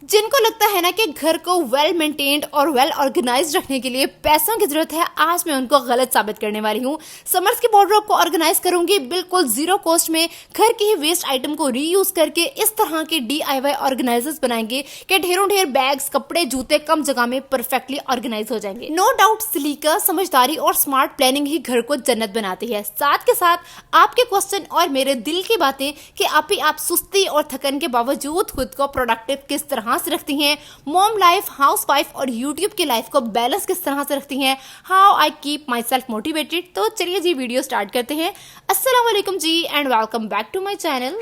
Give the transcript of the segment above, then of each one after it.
जिनको लगता है ना कि घर को वेल मेंटेन्ड और वेल ऑर्गेनाइज रखने के लिए पैसों की जरूरत है, आज मैं उनको गलत साबित करने वाली हूँ। समर्स की वार्डरोब को ऑर्गेनाइज करूंगी बिल्कुल जीरो कॉस्ट में। घर के ही वेस्ट आइटम को रीयूज करके इस तरह के DIY ऑर्गेनाइजर्स बनाएंगे कि ढेरों ढेर बैग्स, कपड़े, जूते कम जगह में परफेक्टली ऑर्गेनाइज हो जाएंगे। नो डाउट सलीका, समझदारी और स्मार्ट प्लानिंग ही घर को जन्नत बनाती है। साथ के साथ आपके क्वेश्चन और मेरे दिल की बातें कि आप सुस्ती और थकन के बावजूद खुद को प्रोडक्टिव किस तरह से रखती हैं, मॉम लाइफ, हाउस वाइफ और यूट्यूब की लाइफ को बैलेंस किस तरह से रखती हैं, how I keep myself motivated. तो चलिए जी वीडियो स्टार्ट करते हैं। अस्सलाम वालेकुम जी and welcome back to my channel.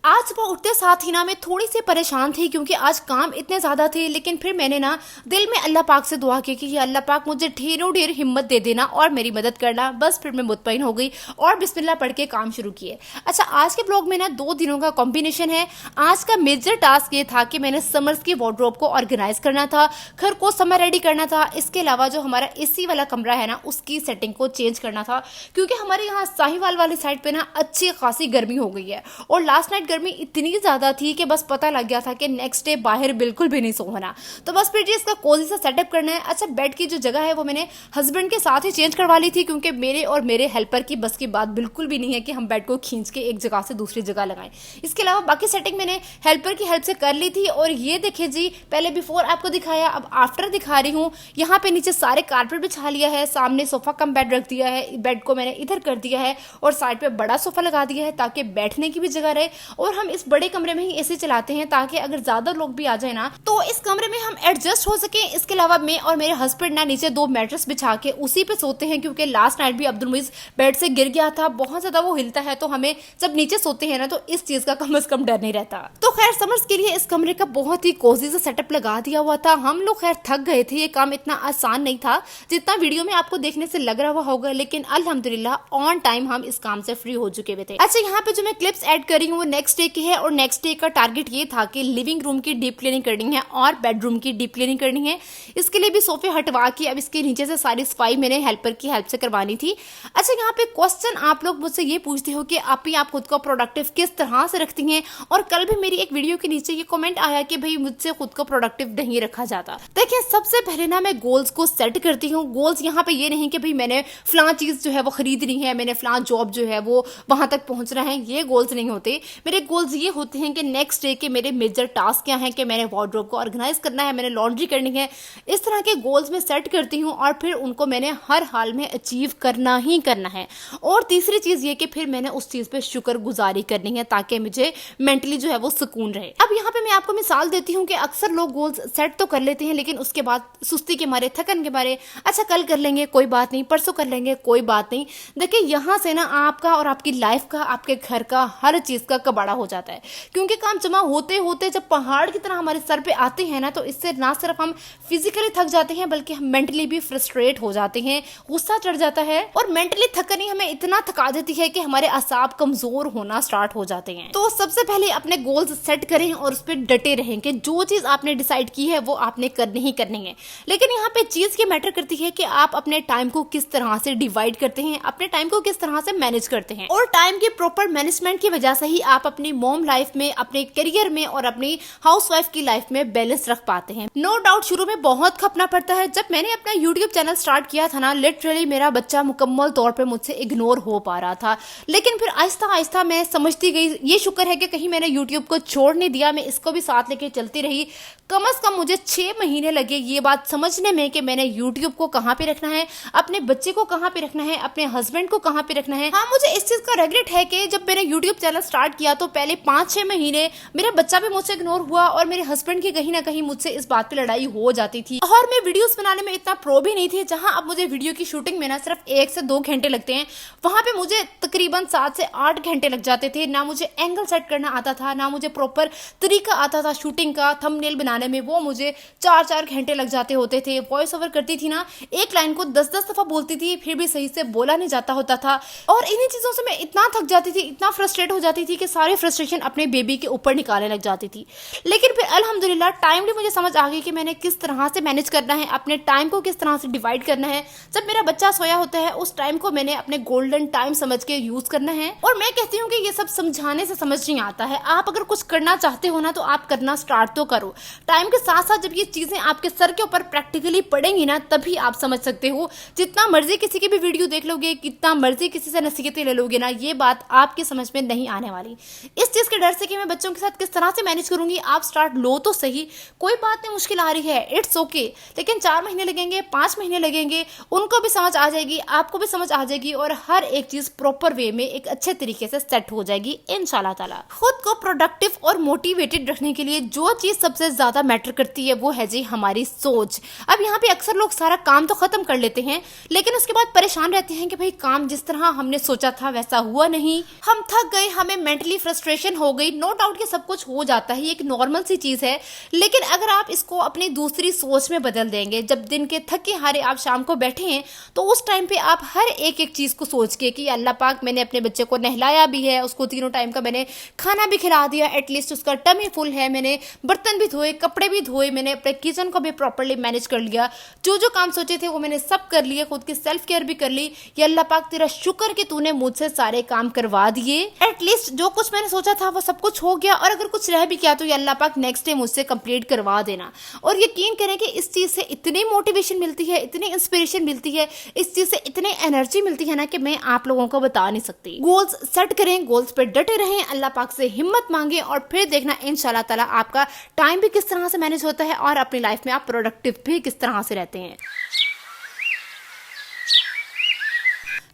आज सुबह उठते साथ ही ना मैं थोड़ी सी परेशान थी क्योंकि आज काम इतने ज़्यादा थे, लेकिन फिर मैंने ना दिल में अल्लाह पाक से दुआ की कि अल्लाह पाक मुझे ढेरों ढेर हिम्मत दे देना और मेरी मदद करना। बस फिर मैं मुतमईन हो गई और बिस्मिल्लाह पढ़ के काम शुरू किए। अच्छा, आज के ब्लॉग में ना 2 दिनों का कॉम्बिनेशन है। आज का मेजर टास्क ये था कि मैंने समर्स की वार्डरोब को ऑर्गेनाइज करना था, घर को समर रेडी करना था। इसके अलावा जो हमारा AC वाला कमरा है ना, उसकी सेटिंग को चेंज करना था क्योंकि हमारे यहाँ साहिवाल वाली साइड पे ना अच्छी खासी गर्मी हो गई है और लास्ट नाइट गर्मी इतनी ज्यादा थी कि बस पता लग गया था कि नेक्स्ट डे बाहर बिल्कुल भी नहीं सोना। तो बस फिर जी इसका कोजी सा सेटअप करना है। अच्छा, बेड की जो जगह है वो मैंने हस्बैंड के साथ ही चेंज करवा ली थी क्योंकि मेरे और मेरे हेल्पर की बस की बात बिल्कुल भी नहीं है कि हम बेड को खींच के एक जगह से दूसरी जगह लगाएं। इसके अलावा बाकी सेटिंग मैंने हेल्पर की हेल्प से कर ली थी। और ये देखिए जी, पहले बिफोर आपको दिखाया, अब आफ्टर दिखा रही हूँ। यहाँ पे नीचे सारे कारपेट बिछा लिया है, सामने सोफा कम बेड रख दिया है, बेड को मैंने इधर कर दिया है और साइड पे बड़ा सोफा लगा दिया है ताकि बैठने की भी जगह रहे। और हम इस बड़े कमरे में ही ऐसे चलाते हैं ताकि अगर ज्यादा लोग भी आ जाए ना तो इस कमरे में हम एडजस्ट हो सके। इसके अलावा मैं और मेरे हस्बैंड ना नीचे 2 मैट्रेस बिछा के उसी पे सोते हैं क्योंकि लास्ट नाइट भी अब्दुल मुइज बेड से गिर गया था। बहुत ज्यादा वो हिलता है तो हमें जब नीचे सोते हैं ना तो इस चीज का कम से कम डर नहीं रहता। तो खैर समर्स के लिए इस कमरे का बहुत ही कोजी सा सेटअप लगा दिया हुआ था। हम लोग खैर थक गए थे, ये काम इतना आसान नहीं था जितना वीडियो में आपको देखने से लग रहा होगा, लेकिन अल्हम्दुलिल्लाह ऑन टाइम हम इस काम से फ्री हो चुके हुए थे। अच्छा, यहाँ पे जो मैं क्लिप्स ऐड कर रही हूँ वो नेक्स्ट डे की है और नेक्स्ट डे का टारगेट ये था कि लिविंग रूम की डीप क्लीनिंग करनी है और बेडरूम की डीप क्लीनिंग करनी है। इसके लिए भी सोफे हटवा के अब इसके नीचे से सारी सफाई मैंने हेल्पर की हेल्प से करवानी थी। अच्छा, यहाँ पे क्वेश्चन आप लोग मुझसे ये पूछते हो कि आप खुद को प्रोडक्टिव किस तरह से रखती हैं, और कल भी मेरी एक वीडियो के नीचे ये कमेंट आया कि भाई मुझसे खुद को प्रोडक्टिव नहीं रखा जाता। देखिए, सबसे पहले ना मैं गोल्स को सेट करती हूँ। गोल्स यहाँ पे ये नहीं कि भाई मैंने फलां चीज जो है वो खरीदनी है, मैंने फलां जॉब जो है वो वहां तक पहुंचना है, ये गोल्स नहीं होते। मेरे गोल्स ये होते हैं कि नेक्स्ट डे के मेरे मेजर टास्क क्या हैं, कि मैंने वार्डरोब को ऑर्गेनाइज करना है, मैंने लॉन्ड्री करनी है। इस तरह के गोल्स में सेट करती हूँ और फिर उनको मैंने हर हाल में अचीव करना ही करना है। और तीसरी चीज ये कि फिर मैंने उस चीज पे शुक्रगुजारी करनी है ताकि मुझे मेंटली जो है वो सुकून रहे। अब यहाँ पे मैं आपको मिसाल देती हूँ कि अक्सर लोग गोल्स सेट तो कर लेते हैं लेकिन उसके बाद सुस्ती के मारे, थकन के मारे, अच्छा कल कर लेंगे कोई बात नहीं, परसों कर लेंगे कोई बात नहीं। देखिए, यहाँ से ना आपका और आपकी लाइफ का, आपके घर का, हर चीज का कबाड़ा हो जाता है क्योंकि काम जमा होते होते जब पहाड़ की तरह हमारे सर पे आते हैं ना तो इससे ना सिर्फ हम फिजिकली थक जाते हैं बल्कि हम मेंटली भी फ्रस्ट्रेट हो जाते हैं, गुस्सा चढ़ जाता है और मेंटली थकन ही हमें इतना थका देती है कि हमारे असाब कमजोर होना स्टार्ट हो जाते हैं। तो सबसे पहले अपने गोल्स सेट करें और उस पर डटे रहें कि जो चीज आपने डिसाइड की है वो आपने करनी ही करनी है। लेकिन यहाँ पे चीज की मैटर करती है कि आप अपने टाइम को किस तरह से डिवाइड करते हैं, अपने टाइम को किस तरह से मैनेज करते हैं। और टाइम के प्रॉपर मैनेजमेंट की वजह से ही आप अपनी मॉम लाइफ में, अपने करियर में और अपनी हाउसवाइफ की लाइफ में बैलेंस रख पाते हैं। नो डाउट शुरू में बहुत खपना पड़ता है। जब मैंने अपना यूट्यूब चैनल स्टार्ट किया था ना, लिटरली मेरा बच्चा मुकम्मल तौर पे मुझसे इग्नोर हो पा रहा था, लेकिन फिर आहिस्ता आहिस्ता मैं समझती गई। ये शुक्र है कि कहीं मैंने यूट्यूब को छोड़ नहीं दिया, मैं इसको भी साथ लेके चलती रही। कम से कम मुझे 6 महीने लगे ये बात समझने में कि मैंने यूट्यूब को कहाँ पे रखना है, अपने बच्चे को कहाँ पे रखना है, अपने हस्बैंड को कहाँ पे रखना है। हाँ, मुझे इस चीज का रिग्रेट है कि जब मैंने यूट्यूब चैनल स्टार्ट किया तो पहले 5-6 महीने मेरा बच्चा भी मुझसे इग्नोर हुआ और मेरे हस्बैंड की कहीं ना कहीं मुझसे इस बात पे लड़ाई हो जाती थी। और मैं वीडियोस बनाने में इतना प्रो भी नहीं थी। जहां अब मुझे वीडियो की शूटिंग में ना सिर्फ 1 से 2 घंटे लगते हैं, वहां पे मुझे तकरीबन 7 से 8 घंटे लग जाते थे। ना मुझे एंगल सेट करना आता था, ना मुझे प्रॉपर तरीका आता था शूटिंग का, थंबनेल बनाने में वो मुझे 4-4 घंटे लग जाते होते थे। वॉइस ओवर करती थी ना, एक लाइन को 10-10 दफा बोलती थी फिर भी सही से बोला नहीं जाता होता था। और इन्हीं चीजों से मैं इतना थक जाती थी, इतना फ्रस्ट्रेट हो जाती थी कि सारे फ्रस्ट्रेशन अपने बेबी के ऊपर निकालने लग जाती थी। लेकिन फिर अल्हम्दुलिल्लाह टाइमली मुझे समझ आ गई कि मैंने किस तरह से मैनेज करना है, अपने टाइम को किस तरह से डिवाइड करना है। जब मेरा बच्चा सोया होता है उस टाइम को मैंने अपने गोल्डन टाइम समझ के यूज करना है। और मैं कहती हूँ कि ये सब समझाने से समझ नहीं आता है। आप अगर कुछ करना चाहते हो ना तो आप करना स्टार्ट तो करो। टाइम के साथ साथ जब ये चीजें आपके सर के ऊपर प्रैक्टिकली पड़ेंगी ना तभी आप समझ सकते हो। जितना मर्जी किसी की भी वीडियो देख लोगे, कितना मर्जी किसी से नसीहतें ले लोगे ना, ये बात आपके समझ में नहीं आने वाली। इस चीज के डर से कि मैं बच्चों के साथ किस तरह से मैनेज करूंगी, आप स्टार्ट लो तो सही, कोई बात नहीं, मुश्किल आ रही है, इट्स ओके। लेकिन 4 महीने लगेंगे, 5 महीने लगेंगे, उनको भी समझ आ जाएगी, आपको भी समझ आ जाएगी और हर एक चीज प्रॉपर वे में एक अच्छे तरीके से सेट हो जाएगी इंशाल्लाह ताला। खुद को प्रोडक्टिव और मोटिवेटेड रखने के लिए जो चीज सबसे ज्यादा मैटर करती है वो है जी हमारी सोच। अब यहाँ पे अक्सर लोग सारा काम तो खत्म कर लेते हैं लेकिन उसके बाद परेशान रहते हैं कि भाई काम जिस तरह हमने सोचा था वैसा हुआ नहीं, हम थक गए, हमें मेंटली फ्रस्ट्रेशन हो गई। नो डाउट कि सब कुछ हो जाता है, ये एक नॉर्मल सी चीज है। लेकिन अगर आप इसको अपनी दूसरी सोच में बदल देंगे, जब दिन के थके हारे आप शाम को बैठे हैं तो उस टाइम पे आप हर एक एक चीज को सोच के कि अल्लाह पाक मैंने अपने बच्चे को नहलाया भी है, उसको 3 टाइम का मैंने खाना भी खिला दिया, एटलीस्ट उसका टमी फुल है, मैंने बर्तन भी धोए, कपड़े भी धोए, मैंने अपने किचन को भी प्रॉपर्ली मैनेज कर लिया, जो जो काम सोचे थे वो मैंने सब कर लिए, खुद की सेल्फ केयर भी कर ली। ये अल्लाह पाक तेरा शुक्र कि तूने मुझसे सारे काम करवा दिए, एटलीस्ट जो कुछ मैंने सोचा था वो सब कुछ हो गया और अगर कुछ रह भी गया तो ये अल्लाह पाक नेक्स्ट डे मुझसे कंप्लीट करवा देना। और यकीन करें कि इस चीज से इतनी मोटिवेशन मिलती है, इतनी इंस्पिरेशन मिलती है, इस चीज से इतनी एनर्जी मिलती है ना कि मैं आप लोगों को बता नहीं सकती। गोल्स सेट करें, गोल्स पे डटे रहें, अल्लाह पाक से हिम्मत मांगे और फिर देखना इंशाल्लाह ताला आपका टाइम भी किस तरह से मैनेज होता है और अपनी लाइफ में आप प्रोडक्टिव भी किस तरह से रहते हैं।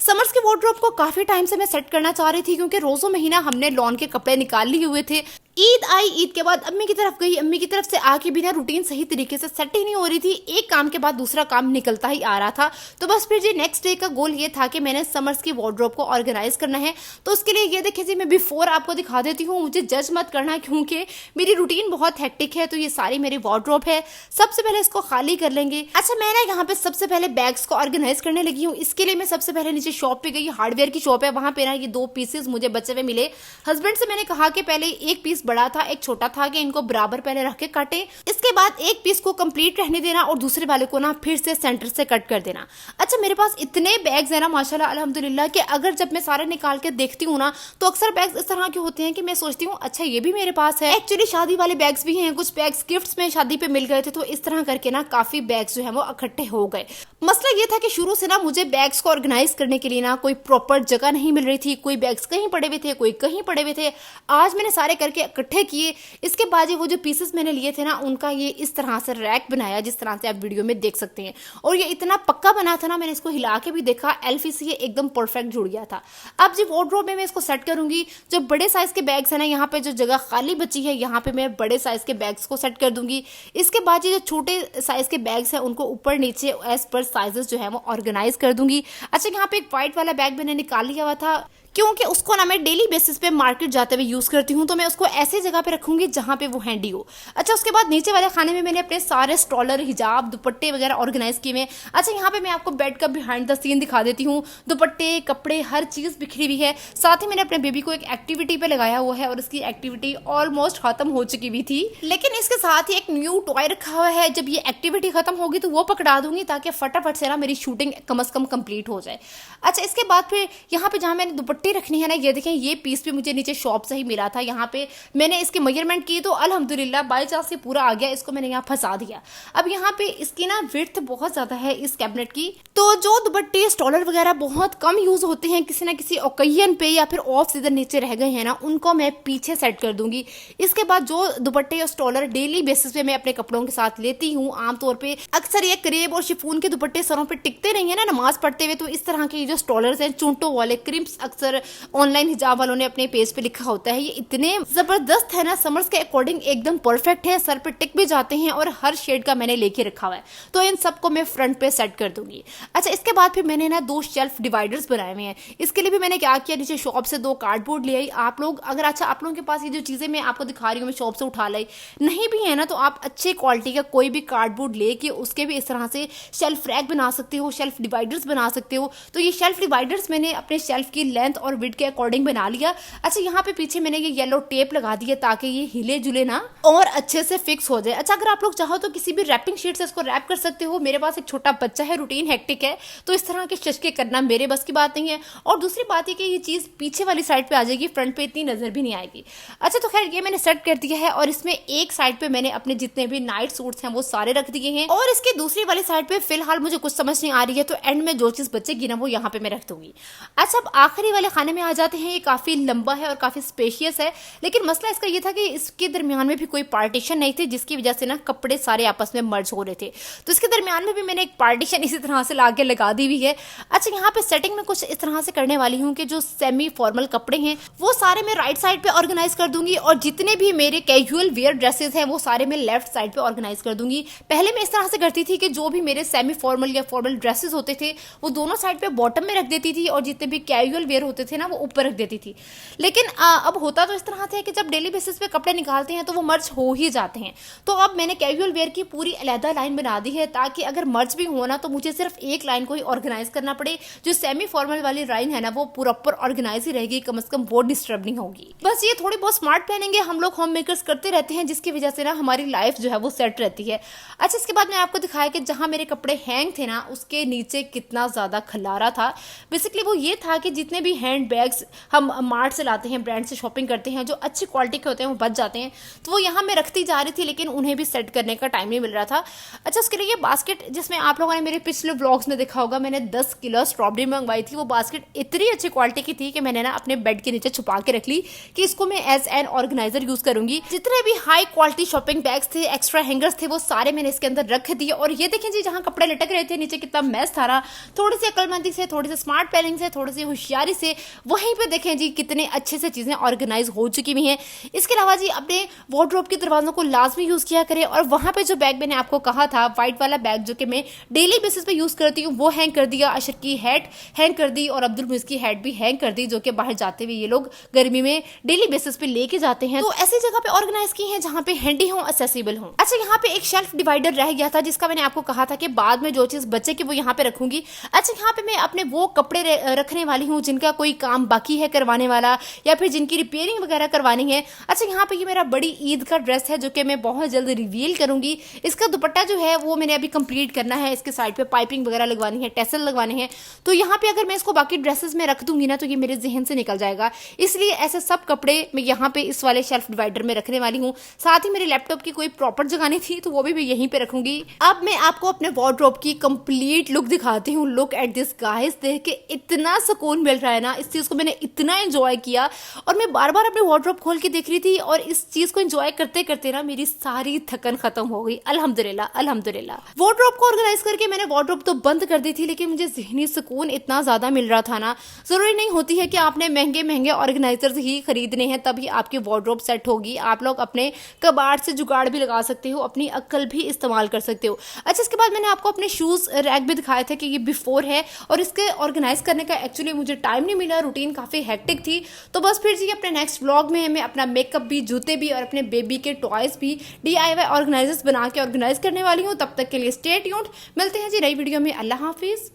समर्स के वार्डरोब को काफी टाइम से मैं सेट करना चाह रही थी क्योंकि रोजों महीना हमने लॉन के कपड़े निकाल लिए हुए थे। ईद आई, ईद के बाद अम्मी की तरफ गई, अम्मी की तरफ से आके बिना रूटीन सही तरीके से सेट ही नहीं हो रही थी, एक काम के बाद दूसरा काम निकलता ही आ रहा था। तो बस फिर जी नेक्स्ट डे का गोल ये था कि मैंने समर्स की वार्डरोब को ऑर्गेनाइज करना है। तो उसके लिए ये देखिए जी मैं बिफोर आपको दिखा देती हूँ, मुझे जज मत करना क्योंकि मेरी रूटीन बहुत हेक्टिक है। तो ये सारी मेरी वार्डरोब है, सबसे पहले इसको खाली कर लेंगे। अच्छा मैं ना यहाँ पे सबसे पहले बैग्स को ऑर्गेनाइज करने लगी हूँ। इसके लिए मैं सबसे पहले नीचे शॉप पे गई, हार्डवेयर की शॉप है, वहां पे ना ये 2 पीसेस मुझे बचे हुए मिले। हस्बैंड से मैंने कहा कि पहले एक पीस बड़ा था एक छोटा था कि इनको बराबर पहले रख के काटे, इसके बाद एक पीस को कंप्लीट रहने देना और दूसरे वाले को ना फिर से सेंटर से कट कर देना। अच्छा मेरे पास इतने बैग्स हैं ना माशाल्लाह अल्हम्दुलिल्लाह कि अगर जब मैं सारे निकाल के देखती हूँ ना तो अक्सर बैग्स इस तरह के होते हैं कि मैं सोचती हूँ अच्छा ये भी मेरे पास है। एक्चुअली शादी वाले बैग्स भी हैं, कुछ बैग्स गिफ्ट्स में शादी पे मिल गए थे, तो इस तरह करके ना काफी बैग्स जो है वो इकट्ठे हो गए। मसला ये था कि शुरू से ना मुझे बैग्स को ऑर्गेनाइज करने के लिए ना कोई प्रॉपर जगह नहीं मिल रही थी, कोई बैग्स कहीं पड़े हुए थे, कोई कहीं पड़े हुए थे। आज मैंने सारे करके इकट्ठे किए। इसके बाद वो जो पीसेस मैंने लिए थे ना उनका ये इस तरह से रैक बनाया जिस तरह से आप वीडियो में देख सकते हैं। और ये इतना पक्का बना था ना, मैंने इसको हिला के भी देखा, एल्फी से ये एकदम परफेक्ट जुड़ गया था। अब जी वार्डरोब में मैं इसको सेट करूंगी। जो बड़े साइज के बैग्स है ना, यहाँ पे जो जगह खाली बची है यहाँ पे मैं बड़े साइज के बैग्स को सेट कर दूंगी। इसके बाद ये जो छोटे साइज के बैग्स है उनको ऊपर नीचे एज पर साइजेस जो है वो ऑर्गेनाइज कर दूंगी। अच्छा यहाँ पे एक व्हाइट वाला बैग मैंने निकाल लिया हुआ था क्योंकि उसको ना मैं डेली बेसिस पे मार्केट जाते हुए यूज करती हूँ, तो मैं उसको ऐसी जगह पे रखूंगी जहाँ पे वो हैंडी हो। अच्छा उसके बाद नीचे वाले खाने में मैंने अपने सारे स्टॉलर, हिजाब, दुपट्टे वगैरह ऑर्गेनाइज किए हुए। अच्छा यहाँ पे मैं आपको बेड का बिहाइंड द सीन दिखा देती हूँ। दुपट्टे, कपड़े, हर चीज बिखरी हुई है। साथ ही मैंने अपने बेबी को एक एक्टिविटी पे लगाया हुआ है और उसकी एक्टिविटी ऑलमोस्ट खत्म हो चुकी हुई थी, लेकिन इसके साथ ही एक न्यू टॉय रखा हुआ है। जब ये एक्टिविटी खत्म होगी तो वो पकड़ा दूंगी ताकि फटाफट से ना मेरी शूटिंग कम से कम कंप्लीट हो जाए। अच्छा इसके बाद फिर यहाँ पे जहाँ मैंने दुपट्टे रखनी है ना, ये देखें ये पीस भी मुझे नीचे शॉप से ही मिला था। यहाँ पे मैंने इसके मेजरमेंट की तो अल्हम्दुलिल्लाह बाई चांस से पूरा आ गया, इसको मैंने यहाँ फंसा दिया। अब यहाँ पे इसकी ना विड्थ बहुत ज्यादा है इस कैबिनेट की, तो जो दुपट्टे, स्टॉलर वगैरह बहुत कम यूज होते हैं, किसी ना किसी ओकेजन पे या फिर ऑफ सीजन नीचे रह गए हैं ना, उनको मैं पीछे सेट कर दूंगी। इसके बाद जो दुपट्टे और स्टॉलर डेली बेसिस पे मैं अपने कपड़ों के साथ लेती हूँ, आमतौर पे अक्सर ये क्रेप और शिफॉन के दुपट्टे सरों पे टिकते नहीं है ना नमाज पढ़ते हुए, तो इस तरह के जो स्टॉलर्स हैं चूंटों वाले, क्रिम्स, अक्सर ऑनलाइन हिजाब वालों ने अपने पेज पे लिखा होता है, ये इतने जबरदस्त है ना, समर्स के अकॉर्डिंग एकदम परफेक्ट है, सर पे टिक भी जाते हैं और हर शेड का मैंने लेके रखा हुआ है, तो इन सबको मैं फ्रंट पे सेट कर दूंगी। अच्छा इसके बाद फिर मैंने ना 2 शेल्फ डिवाइडर्स बनाए हुए हैं। इसके लिए भी मैंने क्या किया, नीचे शॉप से 2 कार्डबोर्ड ले आई। आप लोग अगर अच्छा आप लोगों के पास ये जो चीजें मैं आपको दिखा रही हूँ मैं शॉप से उठा लाई नहीं भी है ना, तो आप अच्छे क्वालिटी का कोई भी कार्डबोर्ड लेके उसके भी इस तरह से शेल्फ रैक बना सकते हो, शेल्फ डिवाइडर्स बना सकते हो। तो ये शेल्फ डिवाइडर्स मैंने अपने शेल्फ की लेंथ और विड के अकॉर्डिंग बना लिया। अच्छा, यहाँ पे पीछे मैंने ये येलो टेप लगा दी है ताकि ये हिले जुले ना और अच्छे से फिक्स हो जाए। अच्छा, अगर आप लोग चाहो तो किसी भी रैपिंग शीट से इसको रैप कर सकते हो। मेरे पास एक छोटा बच्चा है, रूटीन हेक्टिक है, तो इस तरह के चचके करना मेरे बस की बात नहीं है। और दूसरी बात है कि ये चीज़ पीछे वाली साइड पे आ जाएगी, फ्रंट पे इतनी नजर भी नहीं आएगी। अच्छा, तो खैर ये मैंने सेट कर दिया है और इसमें एक साइड पे मैंने अपने जितने भी नाइट सूट्स हैं वो सारे रख दिए हैं और इसकी दूसरी वाली साइड पे फिलहाल मुझे कुछ समझ नहीं आ रही है, तो एंड में जो चीज बचेगी ना वो यहाँ पे मैं रख दूंगी। अच्छा, अब आखिरी वाले खाने में आ जाते हैं। ये काफी लंबा है और काफी स्पेशियस है, लेकिन मसला इसका ये था कि इसके दरमियान में भी कोई पार्टीशन नहीं थे, जिसकी वजह से ना कपड़े सारे आपस में मर्ज हो रहे थे। तो इसके दरमियान में भी मैंने एक पार्टीशन इसी तरह से लाके लगा दी हुई है। अच्छा, यहाँ पे सेटिंग में कुछ इस तरह से करने वाली हूँ कि जो सेमी फॉर्मल कपड़े हैं वो सारे मैं राइट साइड पे ऑर्गेनाइज कर दूंगी और जितने भी मेरे कैजुअल वेयर ड्रेसेस हैं वो सारे मैं लेफ्ट साइड पे ऑर्गेनाइज कर दूंगी। पहले मैं इस तरह से करती थी कि जो भी मेरे सेमी फॉर्मल या फॉर्मल ड्रेसेस होते थे वो दोनों साइड पे बॉटम में रख देती थी और जितने भी कैजुअल वेयर होते थे ना वो ऊपर रख देती थी। लेकिन अब होता तो इस तरह से कि जब डेली बेसिस पे कपड़े निकालते हैं तो वो मर्ज हो ही जाते हैं। तो अब मैंने कैजुअल वेयर की पूरी अलहदा लाइन बना दी है ताकि अगर मर्ज भी हो ना तो मुझे सिर्फ एक लाइन को ही ऑर्गेनाइज करना पड़े। जो सेमी फॉर्मल वाली लाइन है ना वो प्रॉपर ऑर्गेनाइज ही रहेगी, कम से कम वो डिस्टर्ब नहीं होगी। बस ये थोड़ी बहुत स्मार्ट प्लानिंग है, हम लोग होम मेकर्स करते रहते हैं, जिसकी वजह से ना हमारी लाइफ जो है वो सेट रहती है। अच्छा, इसके बाद मैं आपको दिखाया कि जहां मेरे कपड़े हैंग थे ना उसके नीचे कितना ज्यादा खलारा था। बेसिकली वो ये था कि जितने भी हैंड बैग्स हम मार्ट से लाते हैं, ब्रांड से शॉपिंग करते हैं, जो अच्छी क्वालिटी के होते हैं वो बच जाते हैं, तो वो यहाँ मैं रखती जा रही थी लेकिन उन्हें भी सेट करने का टाइम नहीं मिल रहा था। अच्छा, उसके लिए ये बास्केट जिसमें आप लोगों ने मेरे पिछले व्लॉग्स में देखा होगा, मैंने 10 किलो स्ट्रॉबेरी मंगवाई थी। वो बास्केट इतनी अच्छी क्वालिटी की थी कि मैंने ना अपने बेड के नीचे छुपा के रख ली कि इसको मैं एज एन ऑर्गेनाइजर यूज करूंगी। जितने भी हाई क्वालिटी शॉपिंग बैग्स थे, एक्स्ट्रा हैंगर्स थे, वो सारे मैंने इसके अंदर रख दिए। और ये देखें जी, जहां कपड़े लटक रहे थे नीचे कितना मैस था रहा। थोड़ी सी अकलमंदी से, थोड़ी सी स्मार्ट प्लानिंग से, थोड़ी सी होशियारी से वहीं पे देखें जी कितने अच्छे से चीजें ऑर्गेनाइज हो चुकी हुई हैं। इसके अलावा जी अपने वार्डरोब के दरवाजों को लाजमी यूज किया करें। और वहां पे जो बैग मैंने आपको कहा था, व्हाइट वाला बैग जो कि मैं डेली बेसिस पे यूज करती हूँ, वो हैंग कर दिया। अशर की हैट हैंग कर दी और अब्दुल मुइज की हैट भी हैंग कर दी, जो कि बाहर जाते हुए ये लोग गर्मी में डेली बेसिस पे लेके जाते हैं। तो ऐसी जगह पे ऑर्गेनाइज की है जहां पे हैंडी हो, एक्सेसिबल हो। अच्छा, यहाँ पे एक शेल्फ डिवाइडर रह गया था जिसका मैंने आपको कहा था कि बाद में जो चीज बचे कि वो यहाँ पे रखूंगी। अच्छा, यहाँ पे मैं अपने वो कपड़े रखने वाली हूँ जिनका कोई काम बाकी है करवाने वाला या फिर जिनकी रिपेयरिंग वगैरह करवानी है। अच्छा, यहाँ पे ये मेरा बड़ी ईद का ड्रेस है जो कि मैं बहुत जल्द रिवील करूंगी। इसका दुपट्टा जो है वो मैंने अभी कंप्लीट करना है, इसके साइड पे पाइपिंग वगैरह लगवानी है, टेसल लगवाने हैं। तो यहाँ पे अगर मैं इसको बाकी ड्रेसेस में रख दूंगी ना तो ये मेरे जहन से निकल जाएगा, इसलिए ऐसे सब कपड़े मैं यहाँ पे इस वाले शेल्फ डिवाइडर में रखने वाली हूँ। साथ ही मेरे लैपटॉप की कोई प्रॉपर जगह नहीं थी तो वो भी मैं यहीं पे रखूंगी। अब मैं आपको अपने वार्डरोब की कंप्लीट लुक दिखाती हूँ। लुक एट दिस गाइस, देख के इतना सुकून मिल रहा है ना, इस चीज को मैंने इतना एंजॉय किया और मैं बार बार अपने वार्डरोब खोल के देख रही थी और इस चीज को एंजॉय करते करते ना मेरी सारी थकन खत्म हो गई। अल्हम्दुलिल्लाह अल्हम्दुलिल्लाह। वार्डरोब को ऑर्गेनाइज करके मैंने वार्डरोब तो बंद कर दी थी, लेकिन मुझे ज़हनी सुकून इतना ज्यादा मिल रहा था ना। जरूरी नहीं होती है कि आपने महंगे महंगे ऑर्गेनाइजर्स ही खरीदने हैं तभी आपकी वार्डरोब सेट होगी। आप लोग अपने कबाड़ से जुगाड़ भी लगा सकते हो, अपनी अक्ल भी इस्तेमाल कर सकते हो। अच्छा, इसके बाद मैंने आपको अपने शूज रैक भी दिखाया था कि ये बिफोर है और इसके ऑर्गेनाइज करने का एक्चुअली मुझे टाइम नहीं मिला, रूटीन काफी हेक्टिक थी। तो बस फिर जी अपने नेक्स्ट व्लॉग में मैं अपना मेकअप भी, जूते भी और अपने बेबी के टॉयज भी DIY ऑर्गेनाइजर्स बना के ऑर्गेनाइज करने वाली हूँ। तब तक के लिए स्टे ट्यून्ड, मिलते हैं जी नई वीडियो में। अल्लाह हाफिज।